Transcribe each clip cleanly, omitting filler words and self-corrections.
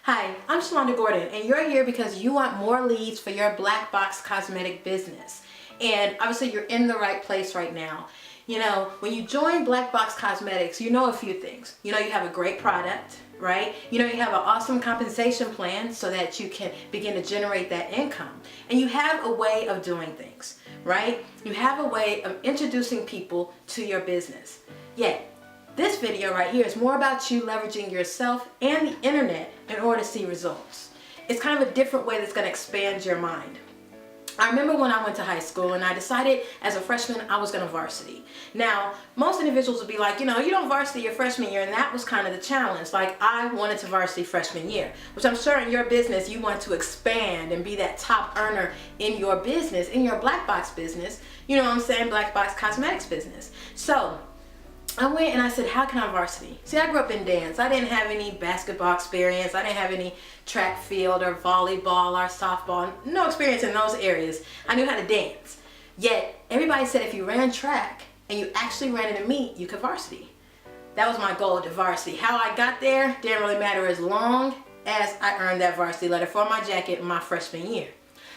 Hi, I'm Shalonda Gordon, and you're here because you want more leads for your BlackBox cosmetic business. And obviously you're in the right place right now. You know, when you join BlackBox Cosmetics, you know a few things. You know you have a great product, right? You know you have an awesome compensation plan so that you can begin to generate that income. And you have a way of doing things, right? You have a way of introducing people to your business. Yet, this video right here is more about you leveraging yourself and the internet in order to see results. It's kind of a different way that's going to expand your mind. I remember when I went to high school and I decided as a freshman I was going to varsity. Now, most individuals would be like, you know, you don't varsity your freshman year, and that was kind of the challenge. Like, I wanted to varsity freshman year, which I'm sure in your business you want to expand and be that top earner in your business, in your BlackBox business, you know what I'm saying, BlackBox Cosmetics business. So I went and I said, how can I varsity? See, I grew up in dance. I didn't have any basketball experience. I didn't have any track field or volleyball or softball. No experience in those areas. I knew how to dance. Yet, everybody said if you ran track and you actually ran in a meet, you could varsity. That was my goal to varsity. How I got there didn't really matter as long as I earned that varsity letter for my jacket in my freshman year.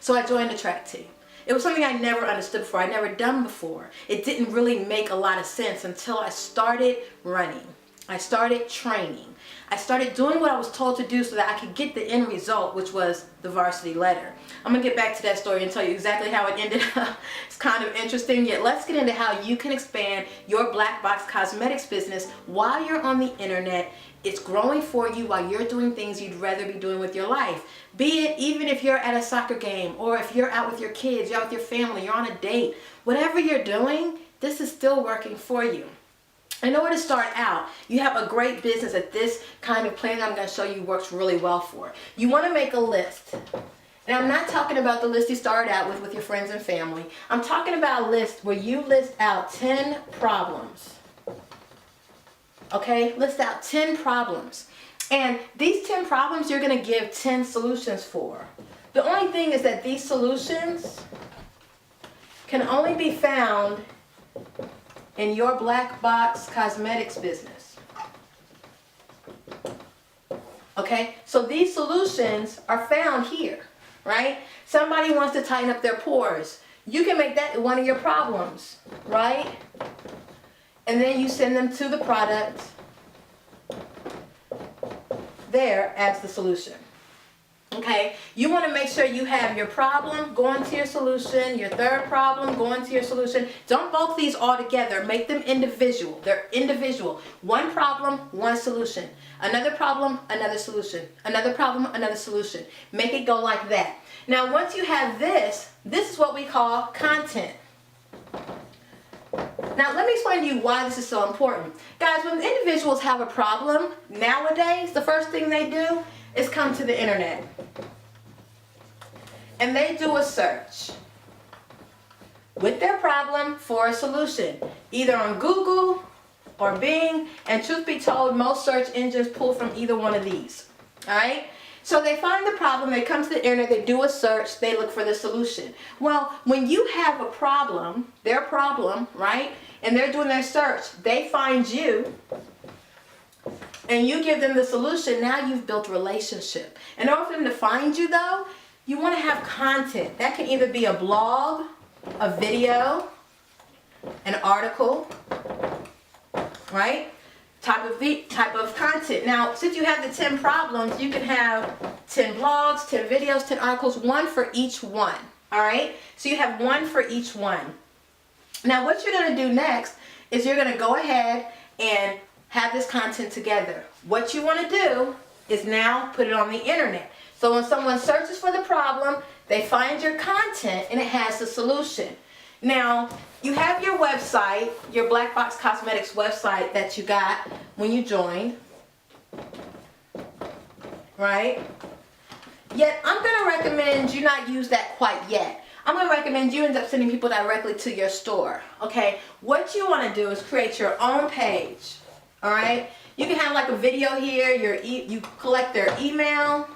So I joined the track team. It was something I never understood before, I'd never done before. It didn't really make a lot of sense until I started running. I started training. I started doing what I was told to do so that I could get the end result, which was the varsity letter. I'm going to get back to that story and tell you exactly how it ended up. It's kind of interesting, yet let's get into how you can expand your BlackBox Cosmetics business while you're on the internet. It's growing for you while you're doing things you'd rather be doing with your life. Be it even if you're at a soccer game, or if you're out with your kids, you're out with your family, you're on a date. Whatever you're doing, this is still working for you. In order to start out, you have a great business that this kind of plan I'm going to show you works really well for. You want to make a list. And I'm not talking about the list you started out with your friends and family. I'm talking about a list where you list out 10 problems. Okay, list out 10 problems. And these 10 problems you're going to give 10 solutions for. The only thing is that these solutions can only be found in your BlackBox Cosmetics business. Okay, so these solutions are found here, right? Somebody wants to tighten up their pores. You can make that one of your problems, right? And then you send them to the product there as the solution. Okay, you want to make sure you have your problem going to your solution, your third problem going to your solution. Don't bulk these all together. Make them individual. They're individual. One problem, one solution. Another problem, another solution. Another problem, another solution. Make it go like that. Now, once you have this, this is what we call content. Now, let me explain to you why this is so important. Guys, when individuals have a problem, nowadays, the first thing they do is come to the internet. And they do a search with their problem for a solution, either on Google or Bing, and truth be told, most search engines pull from either one of these. Alright? So they find the problem, they come to the internet, they do a search, they look for the solution. Well, when you have a problem, their problem, right, and they're doing their search, they find you, and you give them the solution. Now you've built a relationship. In order for them to find you, though, you want to have content. That can either be a blog, a video, an article, right? Type of content. Now, since you have the 10 problems, you can have 10 blogs, 10 videos, 10 articles, one for each one. All right? So you have one for each one. Now, what you're going to do next is you're going to go ahead and have this content together. What you want to do is now put it on the internet. So when someone searches for the problem, they find your content and it has the solution. Now, you have your website, your BlackBox Cosmetics website that you got when you joined, right? Yet, I'm going to recommend you not use that quite yet. I'm going to recommend you end up sending people directly to your store, okay? What you want to do is create your own page, all right? You can have like a video here, you collect their email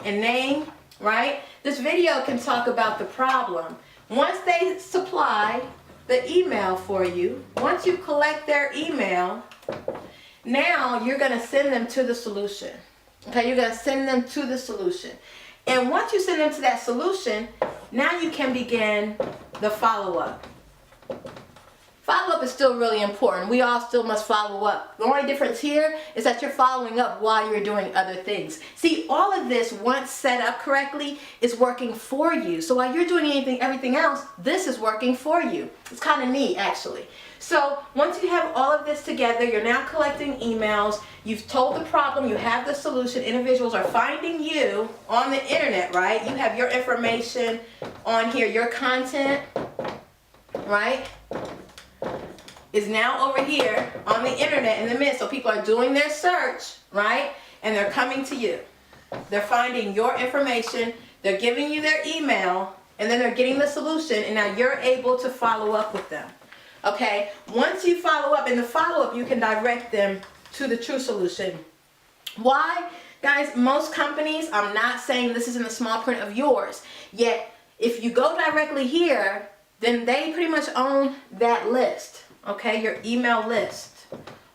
and name, right? This video can talk about the problem. Once they supply the email for you, once you collect their email, now you're going to send them to the solution. Okay, you're going to send them to the solution. And once you send them to that solution, now you can begin the follow-up. Follow-up is still really important. We all still must follow up. The only difference here is that you're following up while you're doing other things. See, all of this, once set up correctly, is working for you. So while you're doing everything else, this is working for you. It's kind of neat, actually. So once you have all of this together, you're now collecting emails, you've told the problem, you have the solution, individuals are finding you on the internet, right? You have your information on here, your content, right, is now over here on the internet in the midst. So people are doing their search, right, and they're coming to you. They're finding your information, they're giving you their email, and then they're getting the solution, and now you're able to follow up with them. Okay, once you follow up, in the follow-up you can direct them to the true solution. Why? Guys, most companies, I'm not saying this is in the small print of yours, yet if you go directly here, then they pretty much own that list, okay, your email list,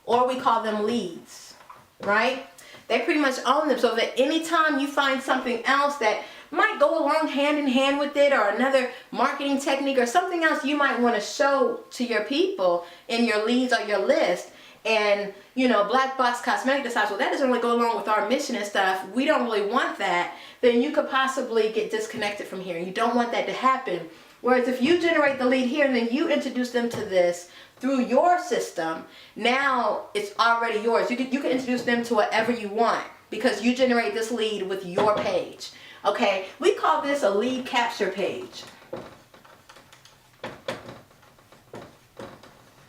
or we call them leads, right? They pretty much own them, so that anytime you find something else that might go along hand in hand with it, or another marketing technique or something else you might want to show to your people in your leads or your list, and you know, BlackBox Cosmetics decides, well, that doesn't really go along with our mission and stuff, we don't really want that, then you could possibly get disconnected from here. You don't want that to happen. Whereas if you generate the lead here and then you introduce them to this through your system, now it's already yours. You can introduce them to whatever you want because you generate this lead with your page. Okay, we call this a lead capture page.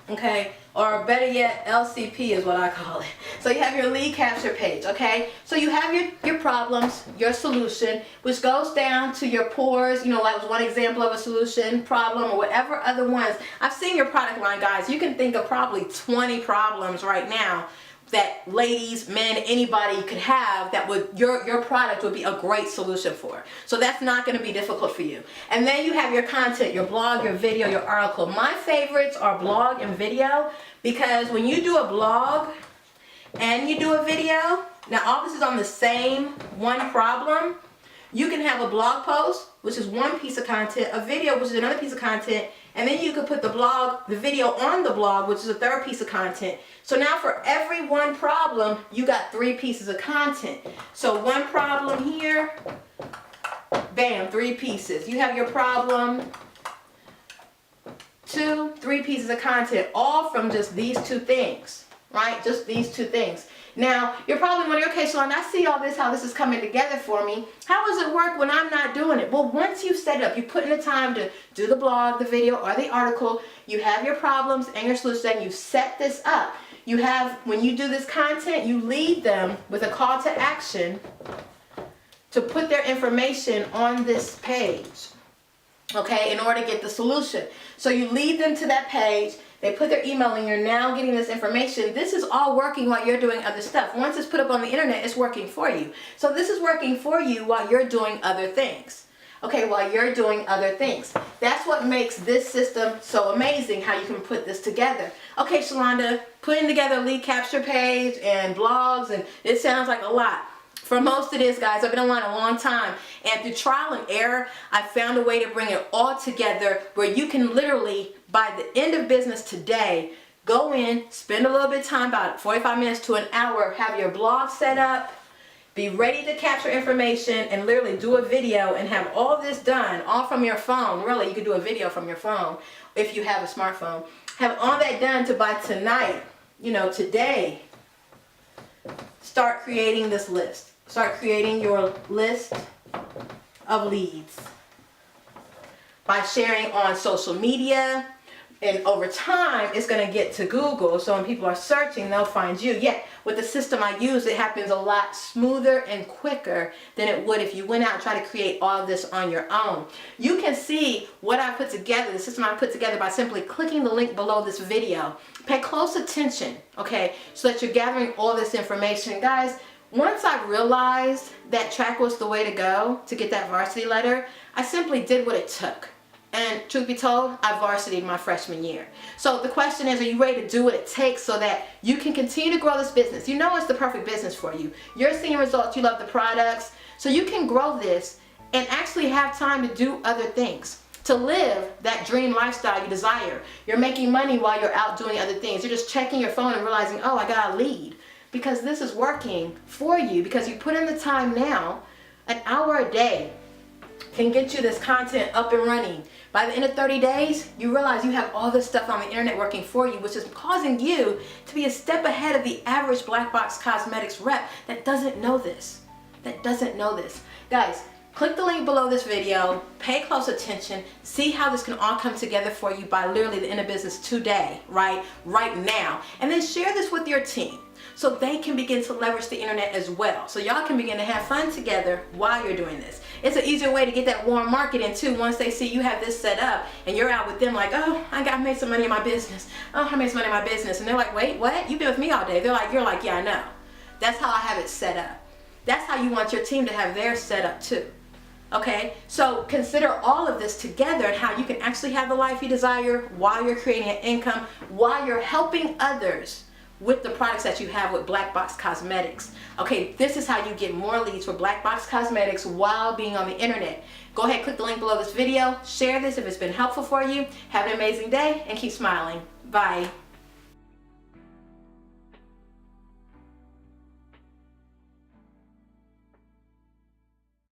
Okay, or better yet, LCP is what I call it. So you have your lead capture page, okay? So you have your problems, your solution, which goes down to your pores. You know, that was one example of a solution, problem, or whatever other ones. I've seen your product line, guys. You can think of probably 20 problems right now that ladies, men, anybody could have that would your product would be a great solution for. So that's not going to be difficult for you. And then you have your content, your blog, your video, your article. My favorites are blog and video, because when you do a blog and you do a video, now all this is on the same one problem. You can have a blog post, which is one piece of content, a video, which is another piece of content, and then you could put the video on the blog, which is a third piece of content. So now for every one problem, you got 3 pieces of content. So one problem here, bam, 3 pieces. You have your problem, 2, 3 pieces of content, all from just these 2 things, right? Just these 2 things. Now, you're probably wondering, okay, Shalonda, I see all this, how this is coming together for me. How does it work when I'm not doing it? Well, once you set it up, you put in the time to do the blog, the video, or the article, you have your problems and your solution, you set this up. You have, when you do this content, you lead them with a call to action to put their information on this page, okay, in order to get the solution. So you lead them to that page. They put their email in, you're now getting this information. This is all working while you're doing other stuff. Once it's put up on the internet, it's working for you. So this is working for you while you're doing other things. Okay, while you're doing other things. That's what makes this system so amazing, how you can put this together. Okay, Shalonda, putting together a lead capture page and blogs, and it sounds like a lot. For most it is, guys. I've been online a long time, and through trial and error, I found a way to bring it all together where you can literally, by the end of business today, go in, spend a little bit of time, about 45 minutes to an hour, have your blog set up, be ready to capture information, and literally do a video and have all this done, all from your phone. Really, you can do a video from your phone if you have a smartphone. Have all that done to by tonight, you know, today, start creating this list. Start creating your list of leads by sharing on social media, and over time it's going to get to Google, so when people are searching, they'll find you. Yet with the system I use, it happens a lot smoother and quicker than it would if you went out and tried to create all of this on your own. You can see what I put together, the system I put together, by simply clicking the link below this video. Pay close attention, okay, so that you're gathering all this information. Guys, once I realized that track was the way to go to get that varsity letter, I simply did what it took. And truth be told, I varsity'd my freshman year. So the question is, are you ready to do what it takes so that you can continue to grow this business? You know it's the perfect business for you. You're seeing results, you love the products, so you can grow this and actually have time to do other things, to live that dream lifestyle you desire. You're making money while you're out doing other things. You're just checking your phone and realizing, oh, I got a lead. Because this is working for you, because you put in the time now. An hour a day can get you this content up and running. By the end of 30 days, you realize you have all this stuff on the internet working for you, which is causing you to be a step ahead of the average Black Box Cosmetics rep that doesn't know this. Guys, click the link below this video, pay close attention, see how this can all come together for you by literally the end of business today, right now. And then share this with your team so they can begin to leverage the internet as well. So y'all can begin to have fun together while you're doing this. It's an easier way to get that warm market in too, once they see you have this set up and you're out with them like, oh, I made some money in my business. Oh, I made some money in my business. And they're like, wait, what? You've been with me all day. You're like, yeah, I know. That's how I have it set up. That's how you want your team to have theirs set up too. Okay, so consider all of this together and how you can actually have the life you desire while you're creating an income, while you're helping others with the products that you have with BlackBox Cosmetics. Okay, this is how you get more leads for BlackBox Cosmetics while being on the internet. Go ahead, click the link below this video, share this if it's been helpful for you. Have an amazing day and keep smiling. Bye.